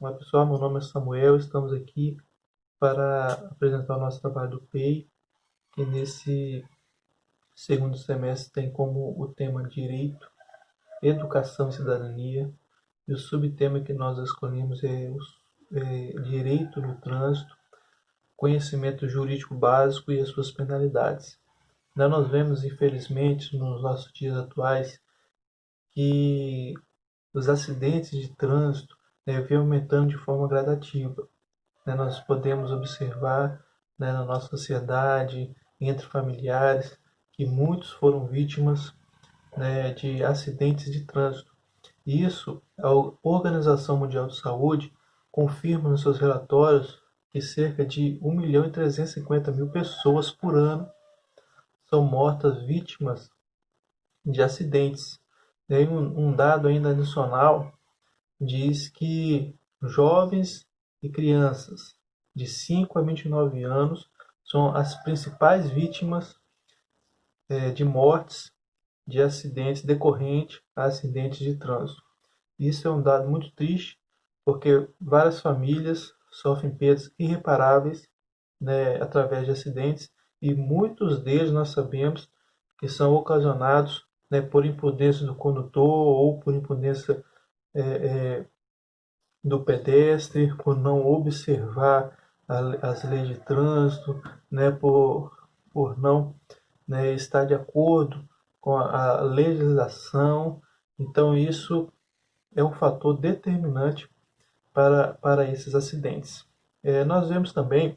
Olá pessoal, meu nome é Samuel, estamos aqui para apresentar o nosso trabalho do PEI, que nesse segundo semestre tem como o tema Direito, Educação e Cidadania, e o subtema que nós escolhemos é Direito no Trânsito, Conhecimento Jurídico Básico e as suas penalidades. Nós vemos, infelizmente, nos nossos dias atuais, que os acidentes de trânsito vêm aumentando de forma gradativa. Nós podemos observar, na nossa sociedade, entre familiares, que muitos foram vítimas, de acidentes de trânsito. E isso, a Organização Mundial de Saúde confirma nos seus relatórios que cerca de 1.350.000 pessoas por ano são mortas vítimas de acidentes. E aí um dado ainda adicional diz que jovens e crianças de 5 a 29 anos são as principais vítimas de mortes de acidentes decorrentes a acidentes de trânsito. Isso é um dado muito triste, porque várias famílias sofrem perdas irreparáveis, através de acidentes, e muitos deles nós sabemos que são ocasionados, por imprudência do condutor ou por imprudência do pedestre, por não observar as leis de trânsito, por não, estar de acordo com a legislação. Então, isso é um fator determinante para esses acidentes. Nós vemos também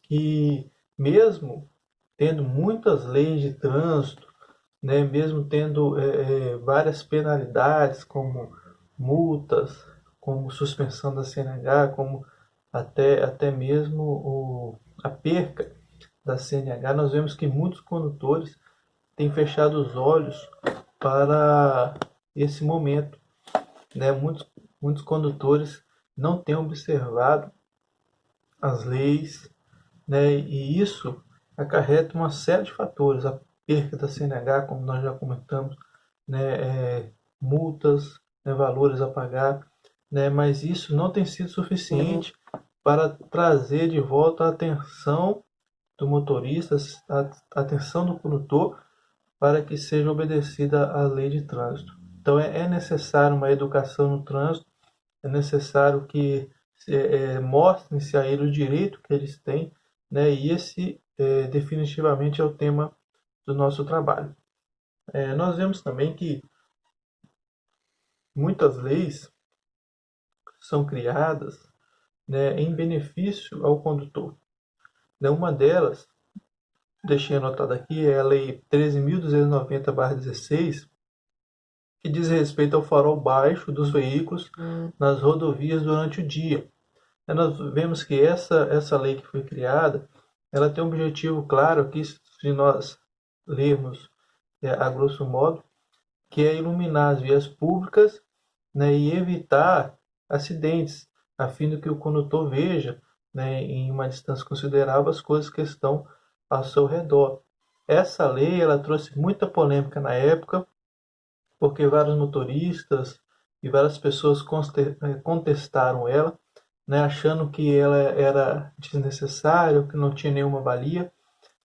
que, mesmo tendo muitas leis de trânsito, mesmo tendo várias penalidades, como multas, como suspensão da CNH, como até mesmo a perca da CNH, nós vemos que muitos condutores têm fechado os olhos para esse momento. Muitos condutores não têm observado as leis, e isso acarreta uma série de fatores, a perca da CNH, como nós já comentamos, multas, valores a pagar, mas isso não tem sido suficiente para trazer de volta a atenção do motorista, a atenção do condutor, para que seja obedecida a lei de trânsito. Então é necessário uma educação no trânsito, é necessário que mostrem-se a eles o direito que eles têm, e esse definitivamente é o tema do nosso trabalho. Nós vemos também que muitas leis são criadas, em benefício ao condutor. Uma delas, deixei anotado aqui, é a Lei 13.290/16, que diz respeito ao farol baixo dos veículos nas rodovias durante o dia. Nós vemos que essa lei que foi criada, ela tem um objetivo claro aqui, se nós lermos a grosso modo, que é iluminar as vias públicas, e evitar acidentes, a fim de que o condutor veja, em uma distância considerável, as coisas que estão ao seu redor. Essa lei ela trouxe muita polêmica na época, porque vários motoristas e várias pessoas contestaram ela, achando que ela era desnecessária, que não tinha nenhuma valia,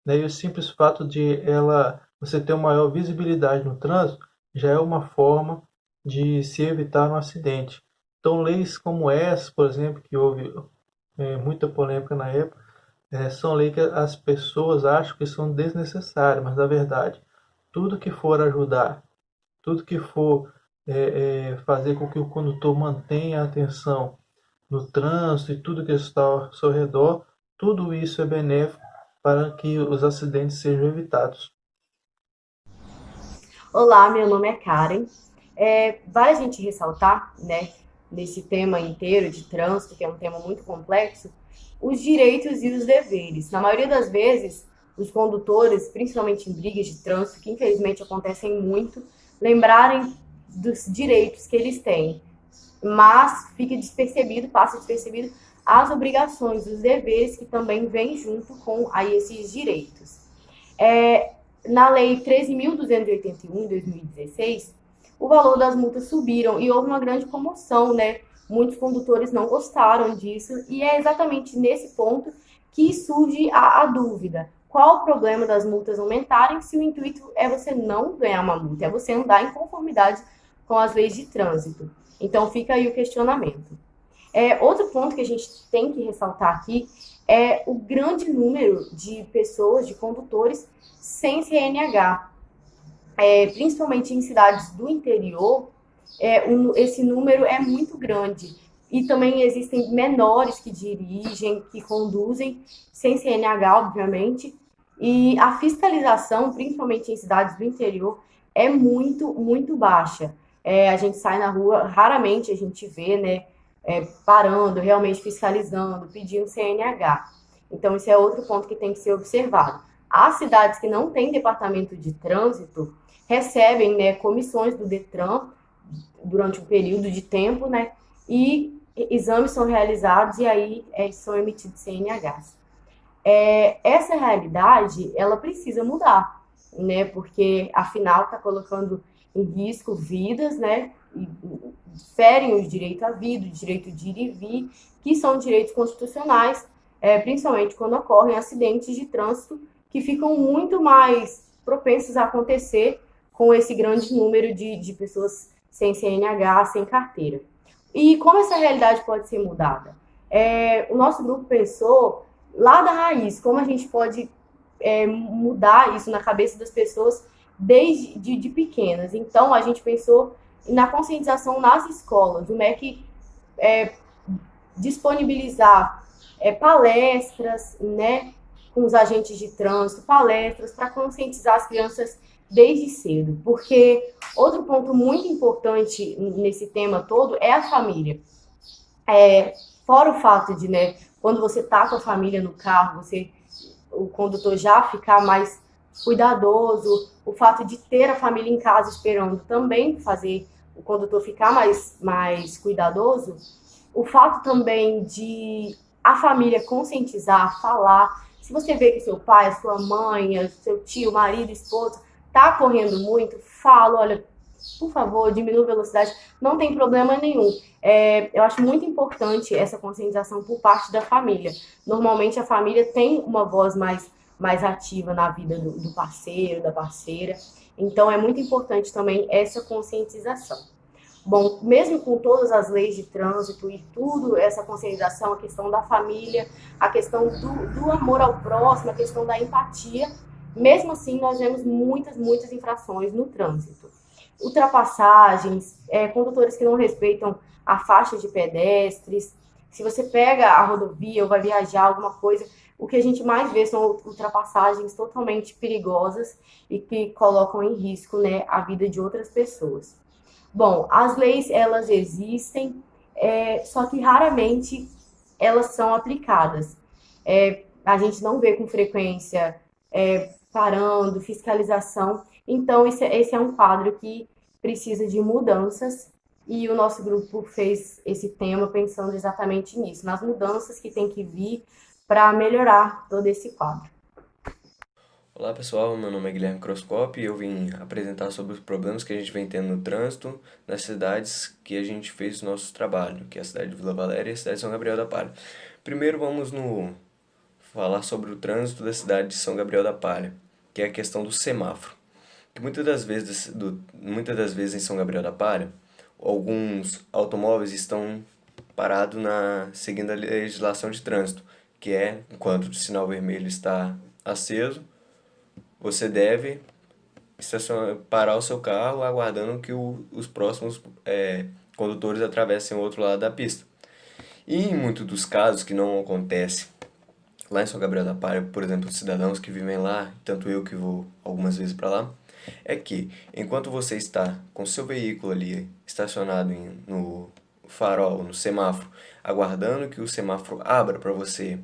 e o simples fato de você ter uma maior visibilidade no trânsito já é uma forma de se evitar um acidente. Então, leis como essa, por exemplo, que houve muita polêmica na época, são leis que as pessoas acham que são desnecessárias, mas na verdade, tudo que for ajudar, tudo que for fazer com que o condutor mantenha a atenção no trânsito e tudo que está ao seu redor, tudo isso é benéfico para que os acidentes sejam evitados. Olá, meu nome é Karen. Vale a gente ressaltar, né, nesse tema inteiro de trânsito, que é um tema muito complexo, os direitos e os deveres. Na maioria das vezes, os condutores, principalmente em brigas de trânsito, que infelizmente acontecem muito, lembrarem dos direitos que eles têm, mas fica despercebido, passa despercebido as obrigações, os deveres que também vêm junto com aí esses direitos. É, Na Lei 13.281, de 2016, o valor das multas subiram e houve uma grande comoção, né, Muitos condutores não gostaram disso e é exatamente nesse ponto que surge a dúvida. Qual o problema das multas aumentarem se o intuito é você não ganhar uma multa, é você andar em conformidade com as leis de trânsito? Então fica aí o questionamento. Outro ponto que a gente tem que ressaltar aqui é o grande número de pessoas, de condutores sem CNH. Principalmente em cidades do interior, esse número é muito grande. E também existem menores que dirigem, que conduzem, sem CNH, obviamente. E a fiscalização, principalmente em cidades do interior, é muito, muito baixa. A gente sai na rua, raramente a gente vê, né, parando, realmente fiscalizando, pedindo CNH. Então, esse é outro ponto que tem que ser observado. As cidades que não têm departamento de trânsito recebem, né, comissões do Detran durante um período de tempo, né, e exames são realizados e aí são emitidos CNHs. Essa realidade, ela precisa mudar, né, porque afinal está colocando em risco vidas, né, e ferem o direito à vida, o direito de ir e vir, que são direitos constitucionais, principalmente quando ocorrem acidentes de trânsito que ficam muito mais propensos a acontecer com esse grande número de pessoas sem CNH, sem carteira. E como essa realidade pode ser mudada? O nosso grupo pensou lá da raiz, como a gente pode mudar isso na cabeça das pessoas desde de pequenas. Então, a gente pensou na conscientização nas escolas. O MEC disponibilizar palestras, né, com os agentes de trânsito, palestras para conscientizar as crianças desde cedo, porque outro ponto muito importante nesse tema todo é a família. Fora o fato de, né, quando você está com a família no carro, o condutor já ficar mais cuidadoso, o fato de ter a família em casa esperando também fazer o condutor ficar mais cuidadoso, o fato também de a família conscientizar, falar. Se você vê que seu pai, a sua mãe, seu tio, marido, esposo tá correndo muito, fala, olha, por favor, diminua a velocidade, não tem problema nenhum. Eu acho muito importante essa conscientização por parte da família. Normalmente a família tem uma voz mais ativa na vida do parceiro, da parceira, então é muito importante também essa conscientização. Bom, mesmo com todas as leis de trânsito e tudo, essa conscientização, a questão da família, a questão do amor ao próximo, a questão da empatia, mesmo assim nós vemos muitas, muitas infrações no trânsito. Ultrapassagens, condutores que não respeitam a faixa de pedestres. Se você pega a rodovia ou vai viajar, alguma coisa, o que a gente mais vê são ultrapassagens totalmente perigosas e que colocam em risco, né, a vida de outras pessoas. Bom, as leis, elas existem, só que raramente elas são aplicadas. A gente não vê com frequência parando, fiscalização. Então, esse é um quadro que precisa de mudanças e o nosso grupo fez esse tema pensando exatamente nisso, nas mudanças que tem que vir para melhorar todo esse quadro. Olá pessoal, meu nome é Guilherme Croscop e eu vim apresentar sobre os problemas que a gente vem tendo no trânsito nas cidades que a gente fez o nosso trabalho, que é a cidade de Vila Valéria e a cidade de São Gabriel da Palha. Primeiro vamos falar sobre o trânsito da cidade de São Gabriel da Palha, que é a questão do semáforo. Que muitas das vezes em São Gabriel da Palha, alguns automóveis estão parados seguindo a legislação de trânsito, que é, enquanto o sinal vermelho está aceso, você deve parar o seu carro aguardando que os próximos condutores atravessem o outro lado da pista. E em muitos dos casos que não acontece lá em São Gabriel da Palha, por exemplo, cidadãos que vivem lá, tanto eu que vou algumas vezes para lá, é que enquanto você está com seu veículo ali estacionado no farol, no semáforo, aguardando que o semáforo abra para você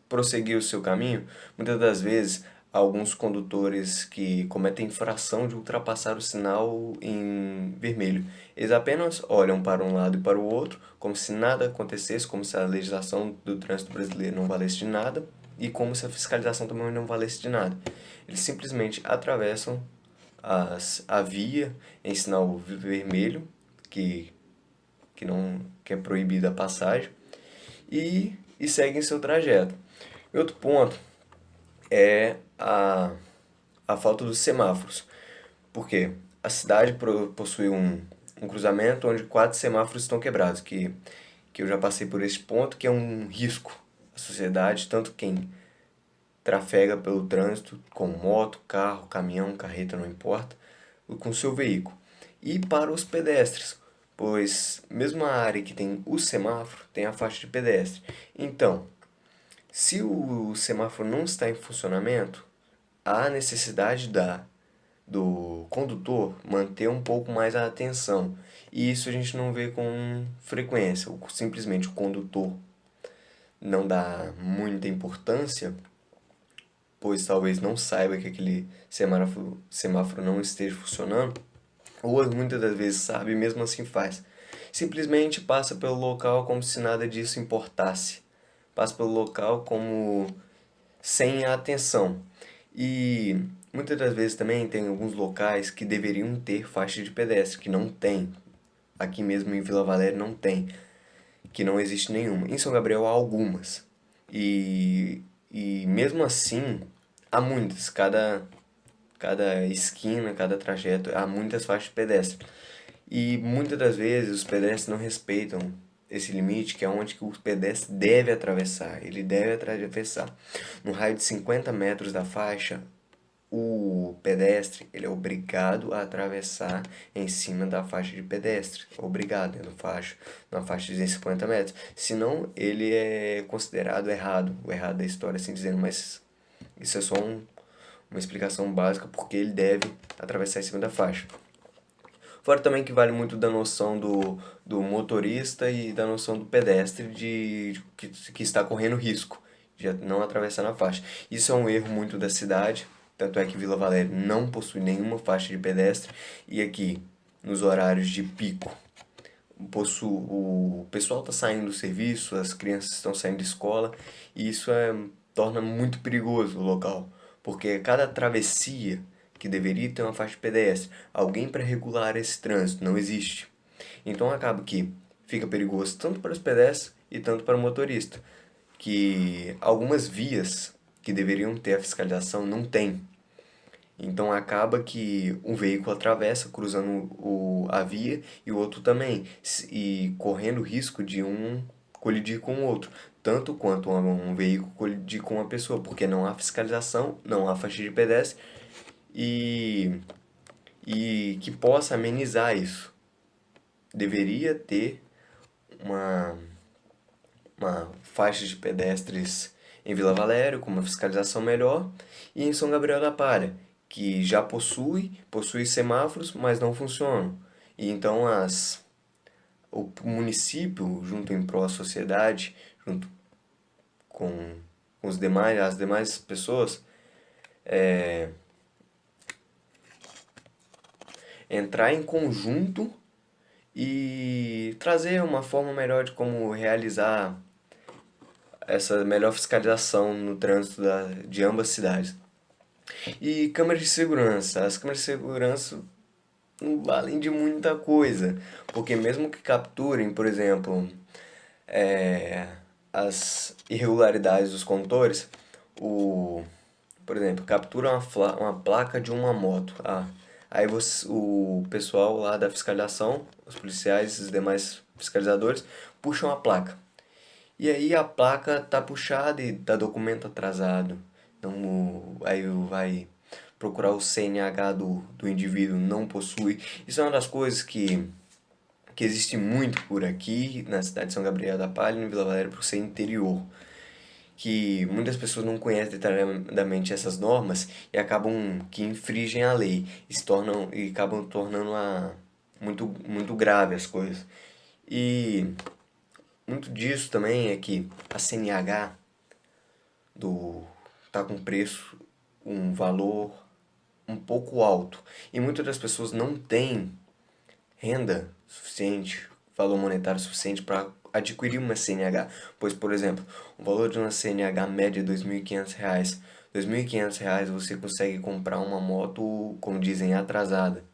prosseguir o seu caminho, muitas das vezes alguns condutores que cometem infração de ultrapassar o sinal em vermelho. Eles apenas olham para um lado e para o outro, como se nada acontecesse, como se a legislação do trânsito brasileiro não valesse de nada, e como se a fiscalização também não valesse de nada. Eles simplesmente atravessam a via em sinal vermelho, que que é proibida a passagem, e seguem seu trajeto. E outro ponto é a falta dos semáforos, porque a cidade possui um cruzamento onde 4 semáforos estão quebrados, que eu já passei por esse ponto, que é um risco à sociedade, tanto quem trafega pelo trânsito, com moto, carro, caminhão, carreta, não importa, com seu veículo. E para os pedestres, pois mesmo a área que tem o semáforo, tem a faixa de pedestre. Então, se o semáforo não está em funcionamento, há necessidade do condutor manter um pouco mais a atenção. E isso a gente não vê com frequência. Simplesmente o condutor não dá muita importância, pois talvez não saiba que aquele semáforo não esteja funcionando, ou muitas das vezes sabe e mesmo assim faz. Simplesmente passa pelo local como se nada disso importasse. Passa pelo local como sem a atenção. E muitas das vezes também tem alguns locais que deveriam ter faixa de pedestre, que não tem. Aqui mesmo em Vila Valéria não tem, que não existe nenhuma. Em São Gabriel há algumas. E mesmo assim, há muitas. Cada esquina, cada trajeto, há muitas faixas de pedestre. E muitas das vezes os pedestres não respeitam esse limite, que é onde que o pedestre deve atravessar. Ele deve atravessar. No raio de 50 metros da faixa, o pedestre ele é obrigado a atravessar em cima da faixa de pedestre. Obrigado, na faixa de 50 metros. Senão, ele é considerado errado. O errado da história, assim dizendo, mas isso é só uma explicação básica porque ele deve atravessar em cima da faixa. Fora também que vale muito da noção do motorista e da noção do pedestre que está correndo risco de não atravessar na faixa. Isso é um erro muito da cidade, tanto é que Vila Valéria não possui nenhuma faixa de pedestre, e aqui, nos horários de pico, o pessoal está saindo do serviço, as crianças estão saindo de escola, e isso torna muito perigoso o local, porque cada travessia que deveria ter uma faixa de pedestre, alguém para regular esse trânsito, não existe. Então acaba que fica perigoso tanto para os pedestres e tanto para o motorista, que algumas vias que deveriam ter a fiscalização não tem. Então acaba que um veículo atravessa cruzando a via e o outro também, e correndo o risco de um colidir com o outro, tanto quanto um veículo colidir com uma pessoa, porque não há fiscalização, não há faixa de pedestre e que possa amenizar isso. Deveria ter uma faixa de pedestres em Vila Valério, com uma fiscalização melhor, e em São Gabriel da Palha, que já possui semáforos, mas não funcionam. E então o município, junto em prol da sociedade, junto com as demais pessoas, entrar em conjunto e trazer uma forma melhor de como realizar essa melhor fiscalização no trânsito de ambas cidades. E câmeras de segurança. As câmeras de segurança não valem de muita coisa, porque mesmo que capturem, por exemplo, as irregularidades dos condutores, por exemplo, captura uma placa de uma moto. Aí o pessoal lá da fiscalização, os policiais e os demais fiscalizadores, puxam a placa. E aí a placa tá puxada e tá documento atrasado. Então, aí vai procurar o CNH do indivíduo, não possui. Isso é uma das coisas que existe muito por aqui, na cidade de São Gabriel da Palha, em Vila Valéria, por ser interior. Que muitas pessoas não conhecem detalhadamente essas normas e acabam que infringem a lei e acabam tornando muito, muito grave as coisas. E muito disso também é que a CNH tá com um valor um pouco alto. E muitas das pessoas não têm renda suficiente, valor monetário suficiente para adquirir uma CNH. Pois, por exemplo, o valor de uma CNH média é R$ 2.500. R$ 2.500 você consegue comprar uma moto, como dizem, atrasada.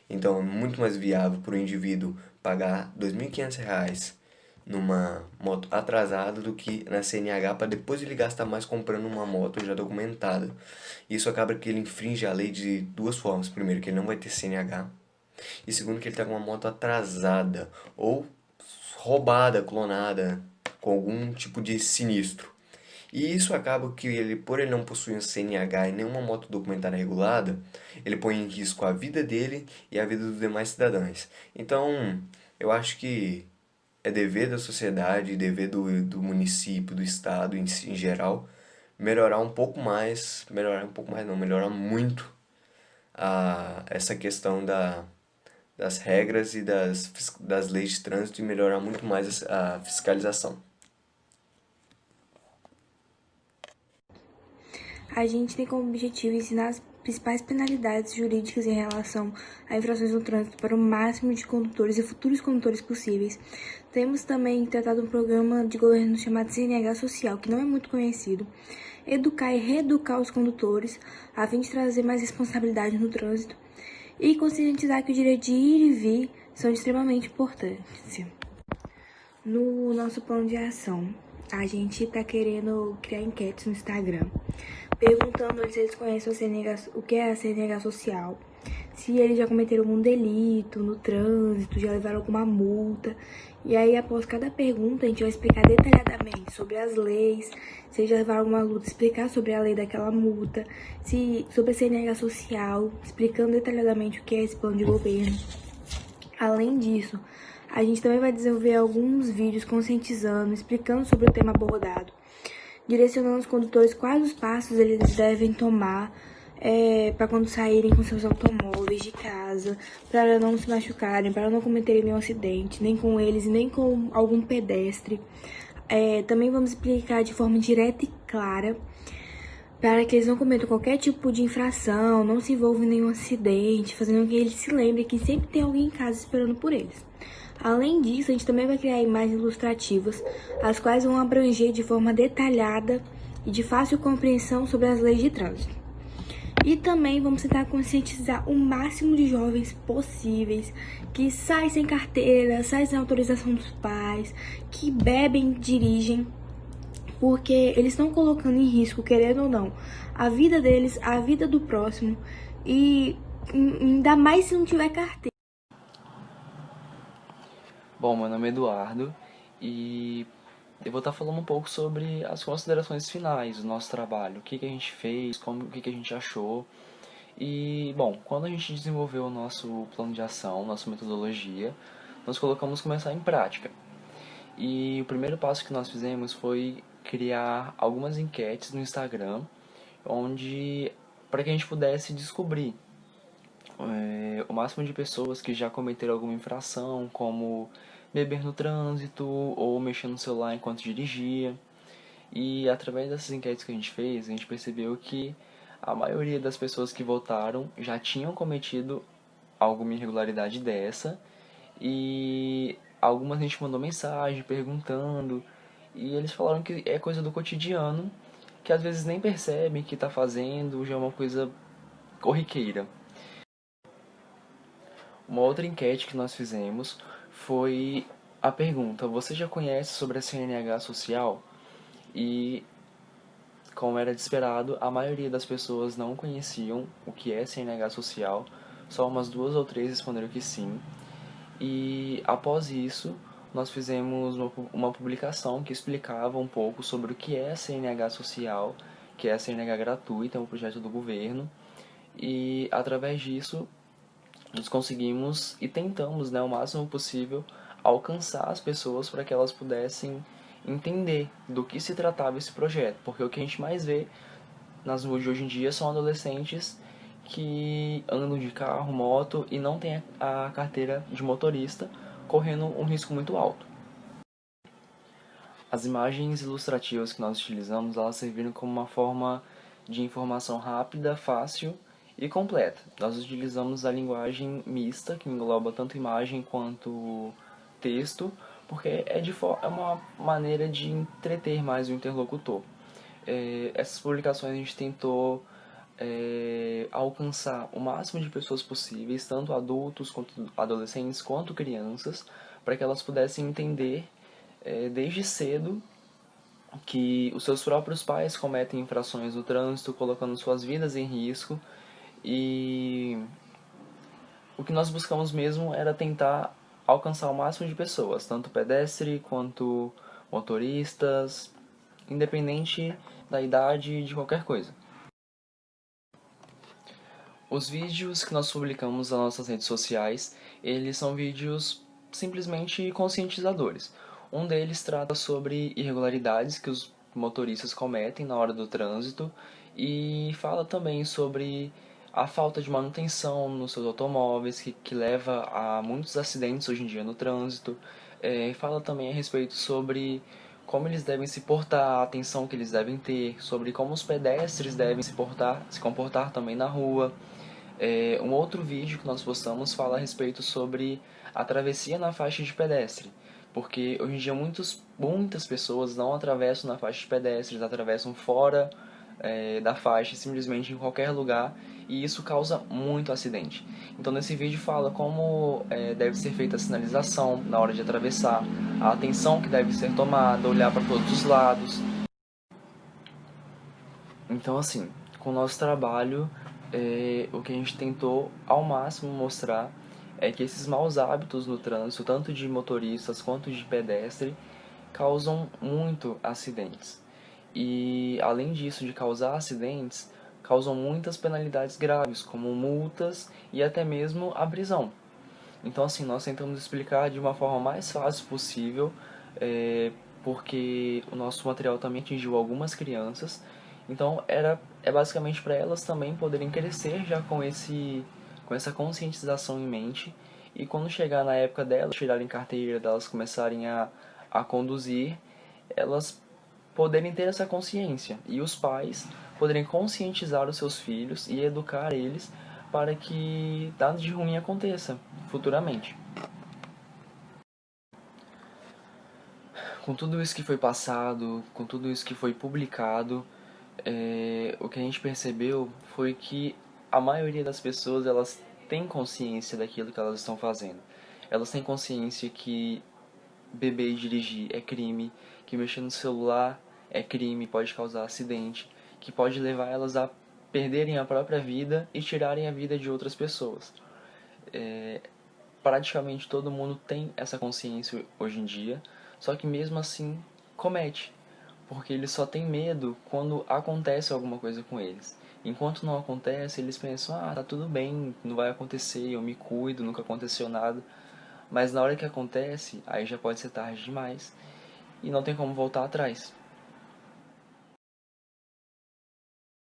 Então é muito mais viável para o indivíduo pagar R$ 2.500 numa moto atrasada do que na CNH, para depois ele gastar mais comprando uma moto já documentada. Isso acaba que ele infringe a lei de duas formas. Primeiro, que ele não vai ter CNH. E segundo, que ele está com uma moto atrasada ou roubada, clonada, com algum tipo de sinistro. E isso acaba que ele, por ele não possuir um CNH e nenhuma moto documentada regulada, ele põe em risco a vida dele e a vida dos demais cidadãos. Então, eu acho que é dever da sociedade, dever do município, do estado em geral, melhorar muito essa questão das regras e das leis de trânsito, e melhorar muito mais a fiscalização. A gente tem como objetivo ensinar as principais penalidades jurídicas em relação a infrações no trânsito para o máximo de condutores e futuros condutores possíveis. Temos também tratado um programa de governo chamado CNH Social, que não é muito conhecido, educar e reeducar os condutores, a fim de trazer mais responsabilidade no trânsito e conscientizar que o direito de ir e vir são extremamente importantes. No nosso plano de ação, a gente está querendo criar enquetes no Instagram, perguntando se eles conhecem o que é a CNH social, se eles já cometeram algum delito no trânsito, já levaram alguma multa. E aí, após cada pergunta, a gente vai explicar detalhadamente sobre as leis, se eles já levaram alguma multa, explicar sobre a lei daquela multa, sobre a CNH social, explicando detalhadamente o que é esse plano de governo. Além disso, a gente também vai desenvolver alguns vídeos conscientizando, explicando sobre o tema abordado, direcionando os condutores quais os passos eles devem tomar para quando saírem com seus automóveis de casa, para não se machucarem, para não cometerem nenhum acidente, nem com eles e nem com algum pedestre. Também vamos explicar de forma direta e clara para que eles não cometam qualquer tipo de infração, não se envolvam em nenhum acidente, fazendo com que eles se lembrem que sempre tem alguém em casa esperando por eles. Além disso, a gente também vai criar imagens ilustrativas, as quais vão abranger de forma detalhada e de fácil compreensão sobre as leis de trânsito. E também vamos tentar conscientizar o máximo de jovens possíveis que saem sem carteira, saem sem autorização dos pais, que bebem, dirigem, porque eles estão colocando em risco, querendo ou não, a vida deles, a vida do próximo, e ainda mais se não tiver carteira. Bom, meu nome é Eduardo e eu vou estar falando um pouco sobre as considerações finais do nosso trabalho, o que a gente fez, o que a gente achou. E, bom, quando a gente desenvolveu o nosso plano de ação, nossa metodologia, nós colocamos começar em prática. E o primeiro passo que nós fizemos foi criar algumas enquetes no Instagram, onde para que a gente pudesse descobrir o máximo de pessoas que já cometeram alguma infração, como beber no trânsito ou mexer no celular enquanto dirigia. E através dessas enquetes que a gente fez, a gente percebeu que a maioria das pessoas que votaram já tinham cometido alguma irregularidade dessa, e algumas a gente mandou mensagem perguntando, e eles falaram que é coisa do cotidiano, que às vezes nem percebem que está fazendo, já é uma coisa corriqueira. Uma outra enquete que nós fizemos foi a pergunta: você já conhece sobre a CNH social? E, como era de esperado, a maioria das pessoas não conheciam o que é CNH social, só umas 2 ou 3 responderam que sim. E após isso, nós fizemos uma publicação que explicava um pouco sobre o que é a CNH social, que é a CNH gratuita, é um projeto do governo, e através disso nós conseguimos e tentamos, né, o máximo possível alcançar as pessoas para que elas pudessem entender do que se tratava esse projeto, porque o que a gente mais vê nas ruas de hoje em dia são adolescentes que andam de carro, moto e não têm a carteira de motorista, correndo um risco muito alto. As imagens ilustrativas que nós utilizamos, elas serviram como uma forma de informação rápida, fácil e completa. Nós utilizamos a linguagem mista, que engloba tanto imagem quanto texto, porque é uma maneira de entreter mais o interlocutor. Essas publicações a gente tentou alcançar o máximo de pessoas possíveis, tanto adultos, quanto adolescentes, quanto crianças, para que elas pudessem entender desde cedo que os seus próprios pais cometem infrações no trânsito, colocando suas vidas em risco, e o que nós buscamos mesmo era tentar alcançar o máximo de pessoas, tanto pedestre quanto motoristas, independente da idade de qualquer coisa. Os vídeos que nós publicamos nas nossas redes sociais, eles são vídeos simplesmente conscientizadores. Um deles trata sobre irregularidades que os motoristas cometem na hora do trânsito e fala também sobre a falta de manutenção nos seus automóveis, que leva a muitos acidentes hoje em dia no trânsito. Fala também a respeito sobre como eles devem se portar, a atenção que eles devem ter, sobre como os pedestres devem se comportar também na rua. Um outro vídeo que nós postamos fala a respeito sobre a travessia na faixa de pedestre, porque hoje em dia muitas pessoas não atravessam na faixa de pedestres, atravessam fora da faixa, simplesmente em qualquer lugar, e isso causa muito acidente. Então nesse vídeo fala como deve ser feita a sinalização na hora de atravessar, a atenção que deve ser tomada, olhar para todos os lados. Então assim, com o nosso trabalho, o que a gente tentou ao máximo mostrar é que esses maus hábitos no trânsito, tanto de motoristas quanto de pedestre, causam muito acidentes. E além disso de causar acidentes, causam muitas penalidades graves, como multas e até mesmo a prisão. Então assim, nós tentamos explicar de uma forma mais fácil possível, porque o nosso material também atingiu algumas crianças, então é basicamente para elas também poderem crescer já com essa conscientização em mente, e quando chegar na época delas tirarem carteira, delas começarem a conduzir, elas poderem ter essa consciência, e os pais poderem conscientizar os seus filhos e educar eles para que nada de ruim aconteça futuramente. Com tudo isso que foi passado, com tudo isso que foi publicado, o que a gente percebeu foi que a maioria das pessoas, elas têm consciência daquilo que elas estão fazendo. Elas têm consciência que beber e dirigir é crime, que mexer no celular é crime, pode causar acidente, que pode levar elas a perderem a própria vida e tirarem a vida de outras pessoas. Praticamente todo mundo tem essa consciência hoje em dia, só que mesmo assim comete, porque eles só têm medo quando acontece alguma coisa com eles. Enquanto não acontece, eles pensam, tá tudo bem, não vai acontecer, eu me cuido, nunca aconteceu nada. Mas na hora que acontece, aí já pode ser tarde demais e não tem como voltar atrás.